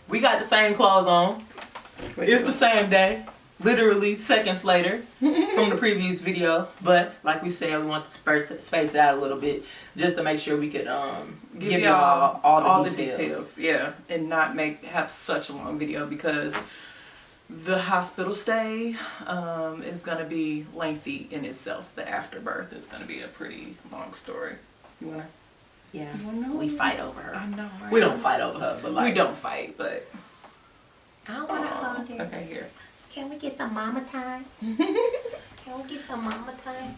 We got the same clothes on. It's the same day. Literally seconds later from the previous video. But like we said, we want to space out a little bit just to make sure we could give y'all all the details. Yeah, and not have such a long video because the hospital stay is going to be lengthy in itself. The afterbirth is going to be a pretty long story. You want to? Yeah. We fight over her. I know, right? We don't fight over her, but like. We don't fight, but. I want to hug her. Okay, here. Can we get the mama time? Can we get the mama time?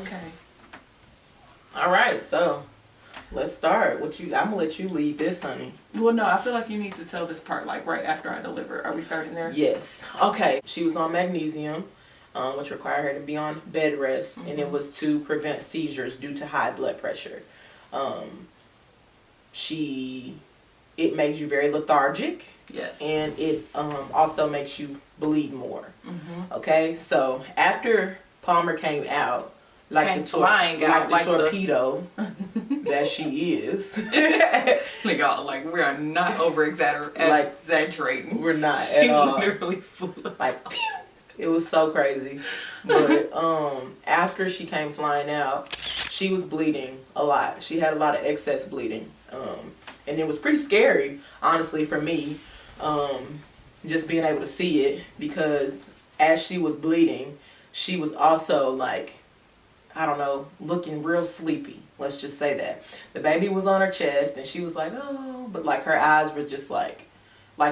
Okay. All right, so let's start. I'm gonna let you lead this, honey. Well, no, I feel like you need to tell this part like right after I deliver. Are we starting there? Yes. Okay. She was on magnesium, which required her to be on bed rest, and it was to prevent seizures due to high blood pressure. It makes you very lethargic. Yes. And it also makes you bleed more. Okay, so after Palmer came out, like the torpedo that she is. Like we are not over exaggerating. We're not she at all. Literally flew like it was so crazy. But after she came flying out, she was bleeding a lot. She had a lot of excess bleeding. And it was pretty scary, honestly, for me. Just being able to see it, because as she was bleeding, she was also like, I don't know, looking real sleepy. Let's just say that. The baby was on her chest and she was like, oh, but like her eyes were just like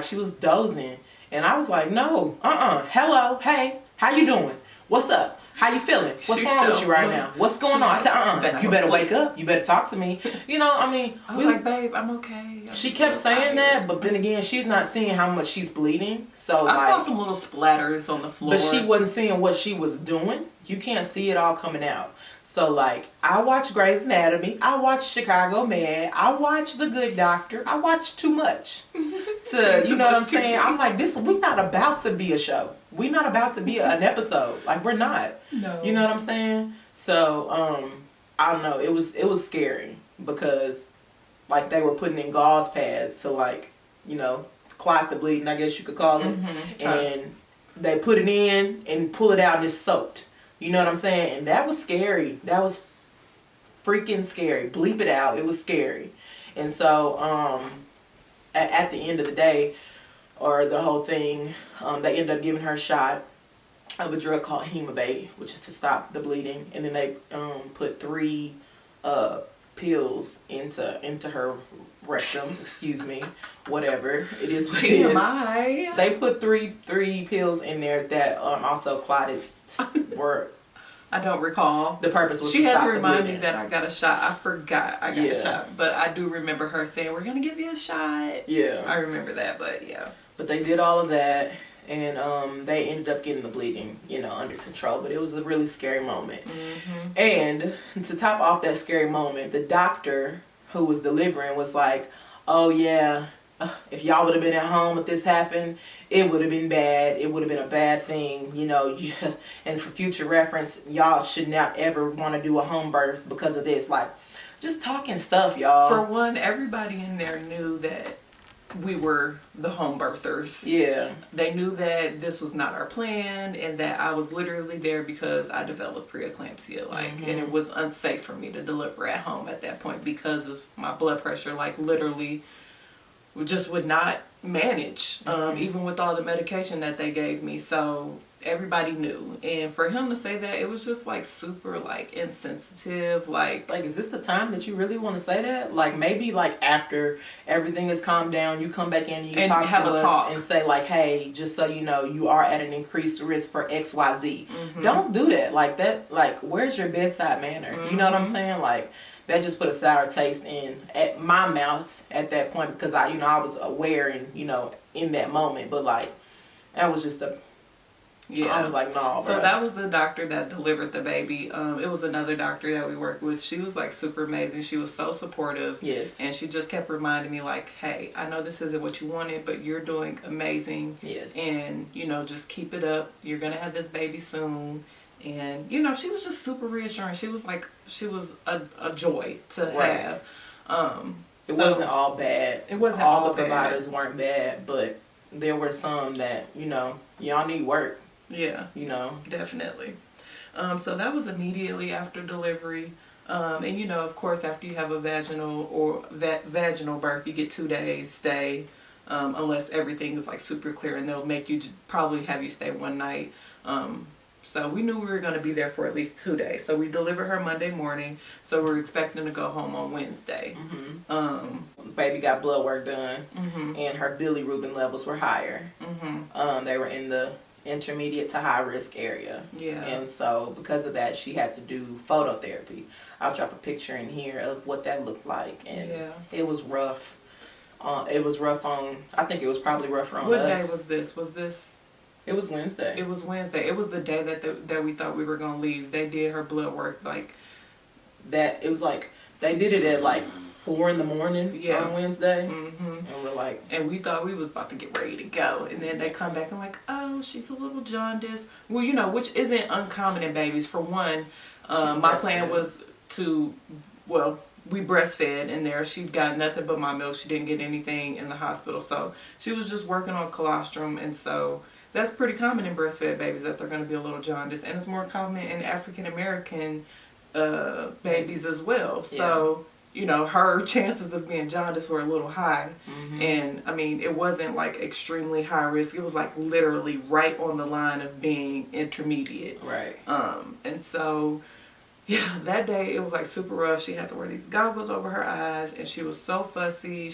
she was dozing. And I was like, no, hello, hey, how you doing? What's up? How you feeling? What's wrong with you right now? What's going on? I said, you better wake up. You better talk to me. You know, I mean. I was like, babe, I'm okay. She kept saying that, but then again, she's not seeing how much she's bleeding. So I saw some little splatters on the floor. But she wasn't seeing what she was doing. You can't see it all coming out. So like, I watch Grey's Anatomy. I watch Chicago Med. I watch The Good Doctor. I watch too much. You know what I'm saying? I'm like, we're not about to be a show. We're not about to be an episode. Like, we're not. No. You know what I'm saying? So, I don't know. It was scary because, like, they were putting in gauze pads to, like, you know, clot the bleeding, I guess you could call it. And they put it in and pull it out and it's soaked. You know what I'm saying? And that was scary. That was freaking scary. Bleep it out. It was scary. And so, at the end of the day, or the whole thing, they ended up giving her a shot of a drug called Hemabate, which is to stop the bleeding. And then they put 3 pills into her rectum, excuse me, whatever it is what it is. They put three pills in there that also clotted. I don't recall. The purpose was she to had stop to remind the me bleeding. that I got a shot. I forgot I got a shot, but I do remember her saying, we're gonna give you a shot. Yeah, I remember that. But yeah, but they did all of that, and they ended up getting the bleeding, you know, under control. But it was a really scary moment. And to top off that scary moment, the doctor who was delivering was like, oh yeah, if y'all would have been at home if this happened, it would have been bad. It would have been a bad thing, you know. And for future reference, y'all should not ever want to do a home birth because of this. Like, just talking stuff, y'all. For one, everybody in there knew that we were the home birthers. Yeah. They knew that this was not our plan and that I was literally there because I developed preeclampsia, like, and it was unsafe for me to deliver at home at that point because of my blood pressure, like, literally just would not manage, even with all the medication that they gave me. So everybody knew, and for him to say that, it was just like super like insensitive. Like, is this the time that you really want to say that? Like, maybe like after everything is calmed down, you come back in and you talk to us and say like, hey, just so you know, you are at an increased risk for XYZ. Don't do that. Like that. Like, where's your bedside manner? You know what I'm saying? Like, that just put a sour taste at my mouth at that point, because I was aware and, you know, in that moment, but like, that was just I was like, no. So that was the doctor that delivered the baby. It was another doctor that we worked with. She was like super amazing. She was so supportive. Yes. And she just kept reminding me like, hey, I know this isn't what you wanted, but you're doing amazing. Yes. And, you know, just keep it up. You're going to have this baby soon. And, you know, she was just super reassuring. She was like, she was a joy to have. It wasn't all bad. It wasn't all all the bad. providers weren't bad, but there were some that, you know, y'all need work. Yeah. You know. Definitely. So that was immediately after delivery. And you know, of course, after you have a vaginal birth, you get 2 days stay, unless everything is like super clear, and they'll make you probably have you stay 1 night. So we knew we were going to be there for at least 2 days. So we delivered her Monday morning. So we're expecting to go home on Wednesday. Baby got blood work done, and her bilirubin levels were higher. They were in the intermediate to high risk area. Yeah. And so because of that, she had to do phototherapy. I'll drop a picture in here of what that looked like, and it was rough. It was rough on. I think it was probably rougher on us. What day was this? Was this? It was Wednesday. It was Wednesday. It was the day that we thought we were gonna leave. They did her blood work like that. It was like they did it at like 4 in the morning on Wednesday, and we're like, and we thought we was about to get ready to go, and then they come back and like, oh, she's a little jaundiced. Well, you know, which isn't uncommon in babies. For one, my plan was to, well, we breastfed in there. She got nothing but my milk. She didn't get anything in the hospital, so she was just working on colostrum, and so that's pretty common in breastfed babies that they're going to be a little jaundiced, and it's more common in African American babies as well. So you know, her chances of being jaundiced were a little high. And I mean, it wasn't like extremely high risk. It was like literally right on the line of being intermediate. Right. And so, yeah, that day it was like super rough. She had to wear these goggles over her eyes, and she was so fussy.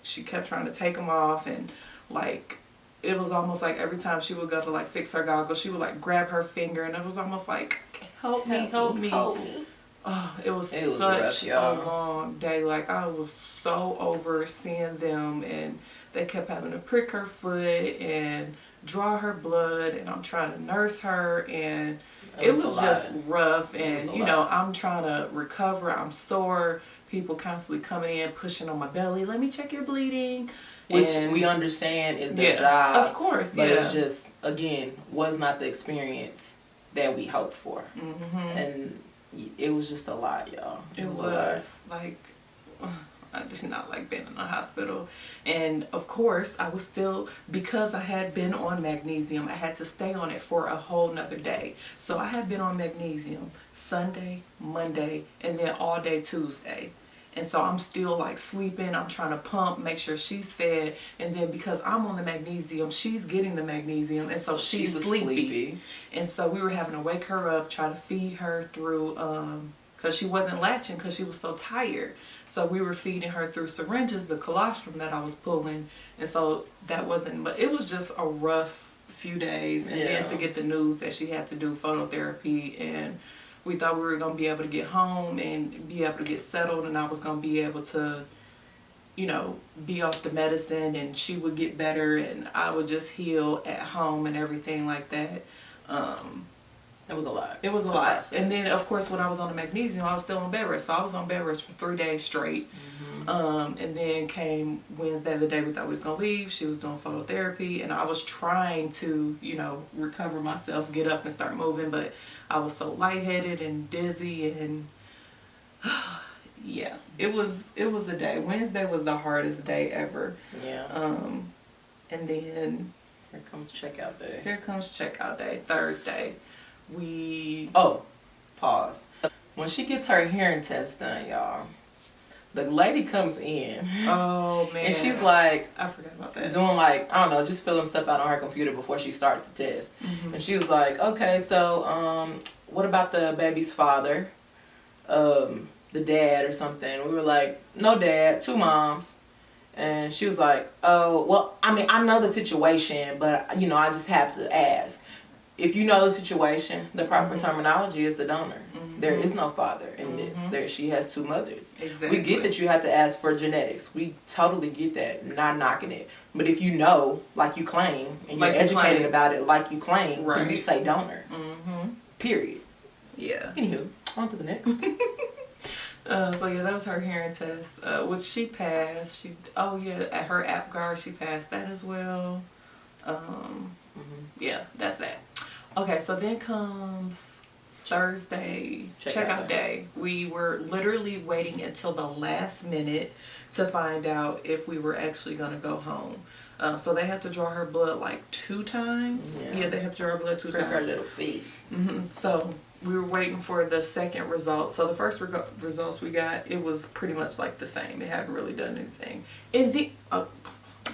She kept trying to take them off, and like, it was almost like every time she would go to like fix her goggles, she would like grab her finger, and it was almost like, help me. Oh, it was such a long day. Like, I was so over seeing them, and they kept having to prick her foot and draw her blood, and I'm trying to nurse her, and it was just rough. And you know, I'm trying to recover. I'm sore. People constantly coming in, pushing on my belly. Let me check your bleeding. Which we understand is their job. Of course, but it's just, again, was not the experience that we hoped for. And it was just a lot, y'all. It was like, I did not like being in a hospital. And of course, I was still, because I had been on magnesium, I had to stay on it for a whole nother day. So I had been on magnesium Sunday, Monday, and then all day Tuesday. And so I'm still like sleeping. I'm trying to pump, make sure she's fed. And then because I'm on the magnesium, she's getting the magnesium. And so she's sleepy. And so we were having to wake her up, try to feed her through, because she wasn't latching because she was so tired. So we were feeding her through syringes, the colostrum that I was pulling. And so that wasn't, but it was just a rough few days. And then to get the news that she had to do phototherapy, and we thought we were going to be able to get home and be able to get settled, and I was going to be able to, you know, be off the medicine, and she would get better, and I would just heal at home and everything like that. It was a lot. It was a lot. And then, of course, when I was on the magnesium, I was still on bed rest. So I was on bed rest for 3 days straight. And then came Wednesday, the day we thought we was going to leave. She was doing phototherapy, and I was trying to, you know, recover myself, get up and start moving, but I was so lightheaded and dizzy, and yeah, it was a day. Wednesday was the hardest day ever. Yeah. And then here comes checkout day. Thursday. Pause. When she gets her hearing test done, y'all, the lady comes in. Oh, man. And she's like, I forgot about that. Doing like, I don't know, just filling stuff out on her computer before she starts the test. And she was like, okay, so what about the baby's father? The dad or something. We were like, no dad, 2 moms. And she was like, oh, well, I mean, I know the situation, but, you know, I just have to ask. If you know the situation, the proper terminology is the donor. There is no father in this. She has 2 mothers. Exactly. We get that you have to ask for genetics. We totally get that. Not knocking it. But if you know, like you claim, and you're educated about it like you claim, then you say donor. Period. Yeah. Anywho, on to the next. So yeah, that was her hearing test, which she passed. At her APGAR, she passed that as well. Yeah, that's that. Okay, so then comes Thursday, checkout day. We were literally waiting until the last minute to find out if we were actually going to go home. So they had to draw her blood like 2 times. Yeah, they had to draw her blood 2 times. Her little feet. So we were waiting for the second result. So the first results we got, it was pretty much like the same. It hadn't really done anything. In the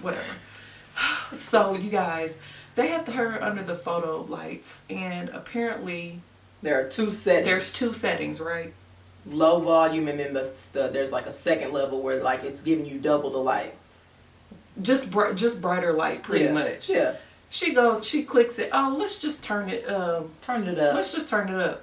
whatever. So you guys, they had her under the photo lights, and apparently there are 2 settings. There's 2 settings, right? Low volume, and then there's like a second level where like it's giving you double the light. Just brighter light, pretty much. Yeah. She clicks it. Oh, let's just turn it up. Let's just turn it up.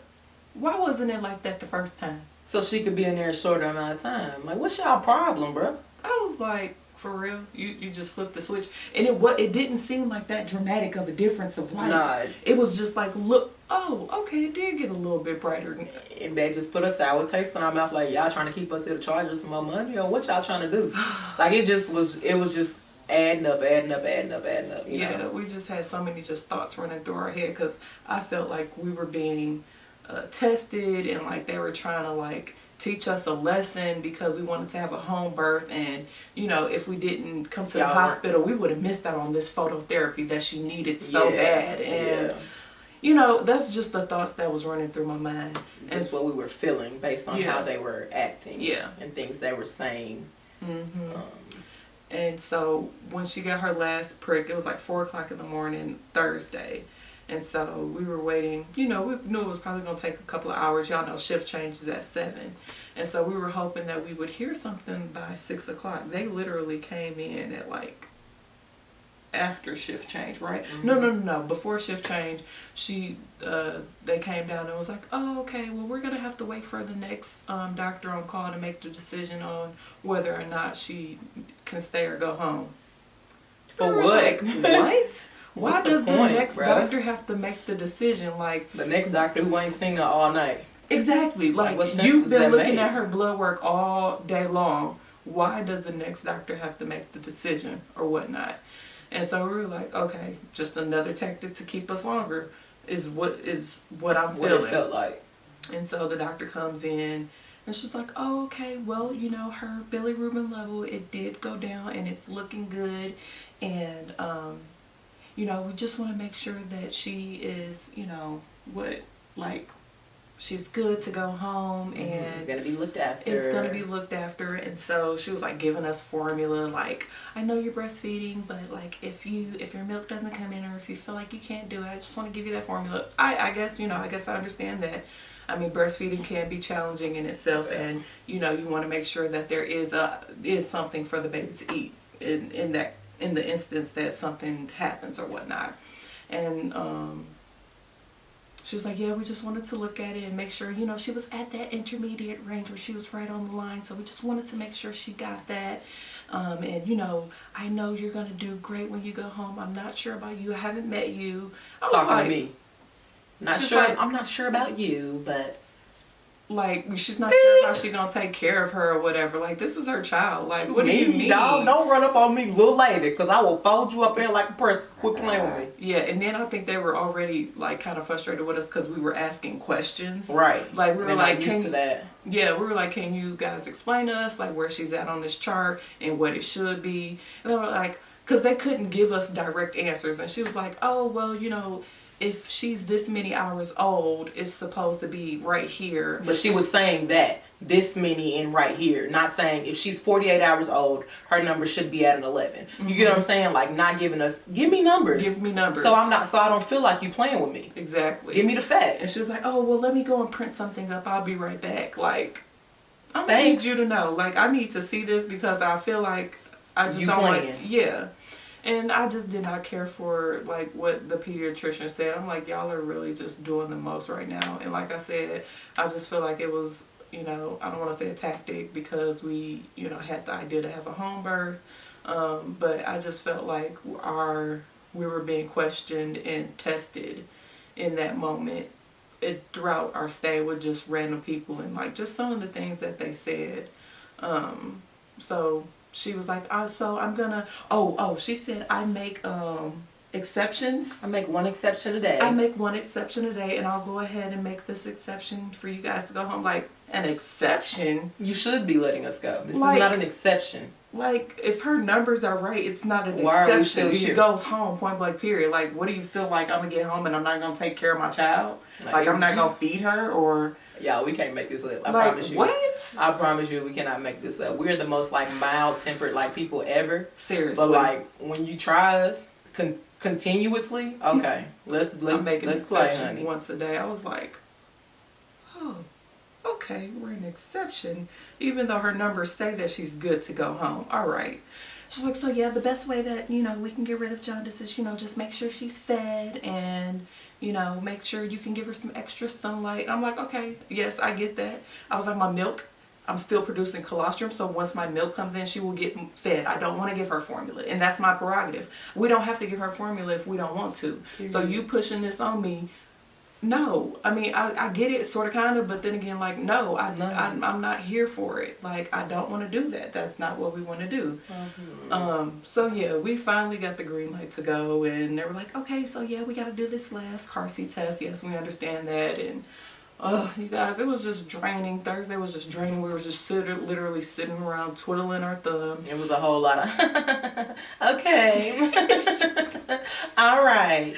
Why wasn't it like that the first time? So she could be in there a shorter amount of time. Like, what's y'all problem, bro? I was like, for real? You just flipped the switch, and it didn't seem like that dramatic of a difference of light. Nah. It was just like, look, oh, okay, it did get a little bit brighter. And that just put a sour taste in our mouth. Like, y'all trying to keep us here to charge us some more money, or what y'all trying to do? Like, it was just adding up, you know? We just had so many just thoughts running through our head, because I felt like we were being tested, and like they were trying to like teach us a lesson, because we wanted to have a home birth, and you know, if we didn't come to the hospital, we would have missed out on this phototherapy that she needed so bad. And you know, that's just the thoughts that was running through my mind. That's what we were feeling based on how they were acting, and things they were saying. And so when she got her last prick, it was like 4 o'clock in the morning, Thursday. And so we were waiting. You know, we knew it was probably going to take a couple of hours. Y'all know shift changes at 7. And so we were hoping that we would hear something by 6 o'clock. They literally came in at like after shift change, right? No. Before shift change, they came down and was like, oh, okay, well, we're going to have to wait for the next doctor on call to make the decision on whether or not she can stay or go home. For what? Like, what? Why does the next doctor have to make the decision? Like, the next doctor who ain't seen her all night. Exactly. Like you've been looking at her blood work all day long. Why does the next doctor have to make the decision or whatnot? And so we were like, okay, just another tactic to keep us longer is what I'm feeling. What it felt like. And so the doctor comes in and she's like, oh, okay, well, you know, her bilirubin level, it did go down and it's looking good. And, you know, we just want to make sure that she is, you know, she's good to go home, and it's going to be looked after. It's going to be looked after. And so she was like giving us formula, like, I know you're breastfeeding, but like if your milk doesn't come in, or if you feel like you can't do it, I just want to give you that formula. I guess, you know, I guess I understand that. I mean, breastfeeding can be challenging in itself, and you know, you want to make sure that there is something for the baby to eat in the instance that something happens or whatnot. And she was like, yeah, we just wanted to look at it and make sure, you know, she was at that intermediate range where she was right on the line. So we just wanted to make sure she got that. And, you know, I know you're going to do great when you go home. I'm not sure about you. I haven't met you. Talking to me. Not sure. Like, I'm not sure about you, but like, she's not sure how she's gonna take care of her or whatever. Like, this is her child. Like, what do you mean? No, don't run up on me, little lady, because I will fold you up in like a purse. Quit playing with me. Yeah, and then I think they were already like kind of frustrated with us because we were asking questions. Right. Like, we were like, used to that. Yeah, we were like, can you guys explain to us like where she's at on this chart and what it should be? And they were like, because they couldn't give us direct answers. And she was like, oh, well, you know, if she's this many hours old, it's supposed to be right here. But she was saying that this many in right here, not saying if she's 48 hours old, her number should be at an 11. You get what I'm saying? Like, not giving us, give me numbers. Give me numbers. So I don't feel like you playing with me. Exactly. Give me the facts. And she was like, oh, well, let me go and print something up. I'll be right back. Like, I need you to know. Like, I need to see this because I feel like I just don't want. Yeah. And I just did not care for like what the pediatrician said. I'm like, y'all are really just doing the most right now. And like I said, I just feel like it was, you know, I don't want to say a tactic because we, you know, had the idea to have a home birth. But I just felt like we were being questioned and tested in that moment throughout our stay with just random people and like just some of the things that they said. So she was like, oh, so I'm gonna, she said I make exceptions. I make one exception a day. I make one exception a day, and I'll go ahead and make this exception for you guys to go home. Like, an exception? You should be letting us go. This Like, is not an exception. Like, if her numbers are right, it's not an Why are we exception. still She here? goes home, point blank, period. Like, what do you feel like I'm gonna get home and I'm not gonna take care of my child? Like, I'm not gonna feed her, or Y'all, we can't make this up. I like, promise you. what? I promise you, we cannot make this up. We're the most like mild-tempered like people ever. Seriously. But like when you try us continuously, okay, let's make an let's play, exception honey. once a day. I was like, oh, okay, we're an exception. Even though her numbers say that she's good to go home. All right. She's like, so yeah, the best way that, you know, we can get rid of jaundice is, you know, just make sure she's fed and, you know, make sure you can give her some extra sunlight. I'm like, okay, yes, I get that. I was like, my milk, I'm still producing colostrum, so once my milk comes in, she will get fed. I don't want to give her formula, and that's my prerogative. We don't have to give her formula if we don't want to. So you pushing this on me, no. I mean, I get it, sort of, kind of, but then again, like, no, I'm not here for it. Like, I don't want to do that. That's not what we want to do. So yeah, we finally got the green light to go, and they were like, okay, so yeah, we got to do this last car seat test. Yes, we understand that, and you guys, it was just draining. Thursday was just draining. We were just literally sitting around twiddling our thumbs. It was a whole lot of okay. All right.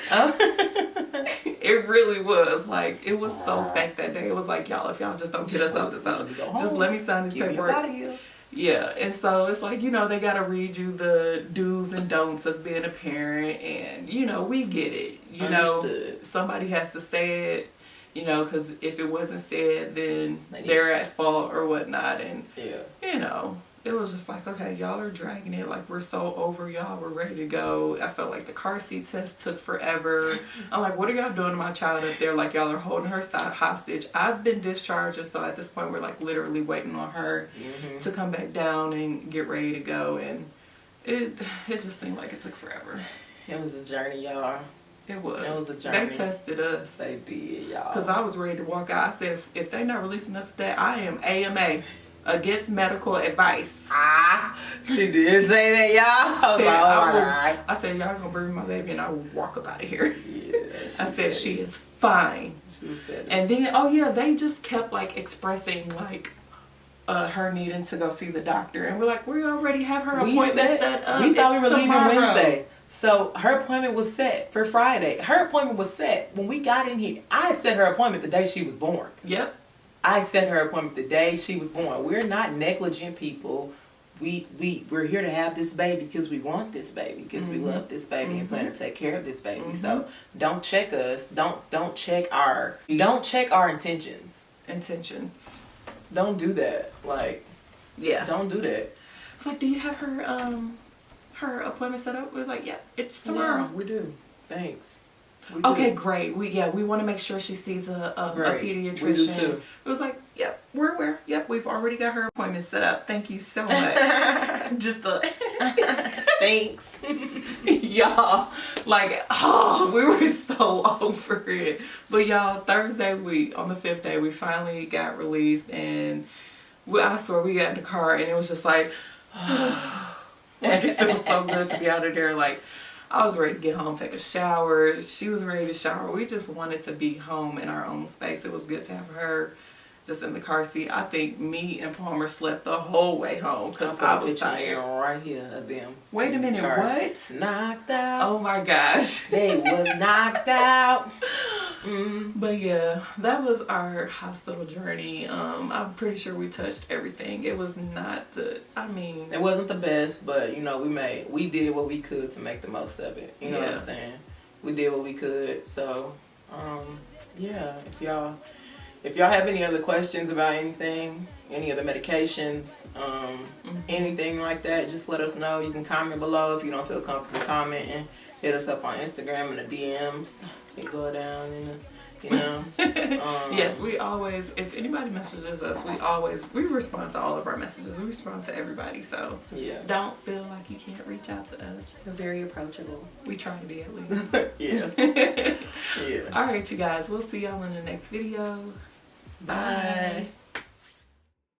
It really was. Like, it was so fake that day. It was like, y'all, if y'all just don't get us out this house, just let me sign this paperwork. Yeah, and so it's like, you know, they gotta read you the do's and don'ts of being a parent, and you know, we get it. You know, somebody has to say it. You know, because if it wasn't said, then they're at fault or whatnot. And, you know, it was just like, okay, y'all are dragging it. Like, we're so over y'all. We're ready to go. I felt like the car seat test took forever. I'm like, what are y'all doing to my child up there? Like, y'all are holding her hostage. I've been discharged. And so at this point, we're like literally waiting on her to come back down and get ready to go. And it just seemed like it took forever. It was a journey, y'all. It was. It was a journey. They tested us. They did, y'all. Because I was ready to walk out. I said, if they're not releasing us today, I am AMA, against medical advice. She did say that, y'all. I was like, oh my God. I said, y'all gonna bring my baby and I will walk up out of here. Yeah, I said, she is fine. She said it. And then, oh yeah, they just kept like expressing like her needing to go see the doctor. And we're like, we already have her appointment set up. We thought we were leaving tomorrow. Wednesday. So her appointment was set for Friday. Her appointment was set when we got in here. I set her appointment the day she was born. Yep. I set her appointment the day she was born. We're not negligent people. We're here to have this baby because we want this baby, because we love this baby and plan to take care of this baby. So don't check us. Don't check our intentions. Don't do that. Like, yeah. Don't do that. It's like, do you have her appointment set up? We was like, yeah, it's tomorrow. Yeah, we do. Thanks. Okay, great. We want to make sure she sees a pediatrician. We do too. It was like, yep, we're aware. Yep, we've already got her appointment set up. Thank you so much. Just thanks. Y'all, like, oh, we were so over it. But y'all, Thursday on the 5th day, we finally got released, and I swear we got in the car and it was just like, like, it feels so good to be out of there. Like, I was ready to get home, take a shower. She was ready to shower. We just wanted to be home in our own space. It was good to have her just in the car seat. I think me and Palmer slept the whole way home because I was tired. Right here of them. Wait a minute, what? Knocked out. Oh my gosh. They was knocked out. But yeah, that was our hospital journey. I'm pretty sure we touched everything. It was not it wasn't the best, but you know, we did what we could to make the most of it. You know what I'm saying? We did what we could. So, yeah, if y'all have any other questions about anything, any other medications, anything like that, just let us know. You can comment below if you don't feel comfortable commenting. Hit us up on Instagram in the DMs. You can go down and, you know. Yes, we always, if anybody messages us, we respond to all of our messages. We respond to everybody. So yeah, don't feel like you can't reach out to us. We're very approachable. We try to be, at least. Yeah. Yeah. All right, you guys. We'll see y'all in the next video. Bye.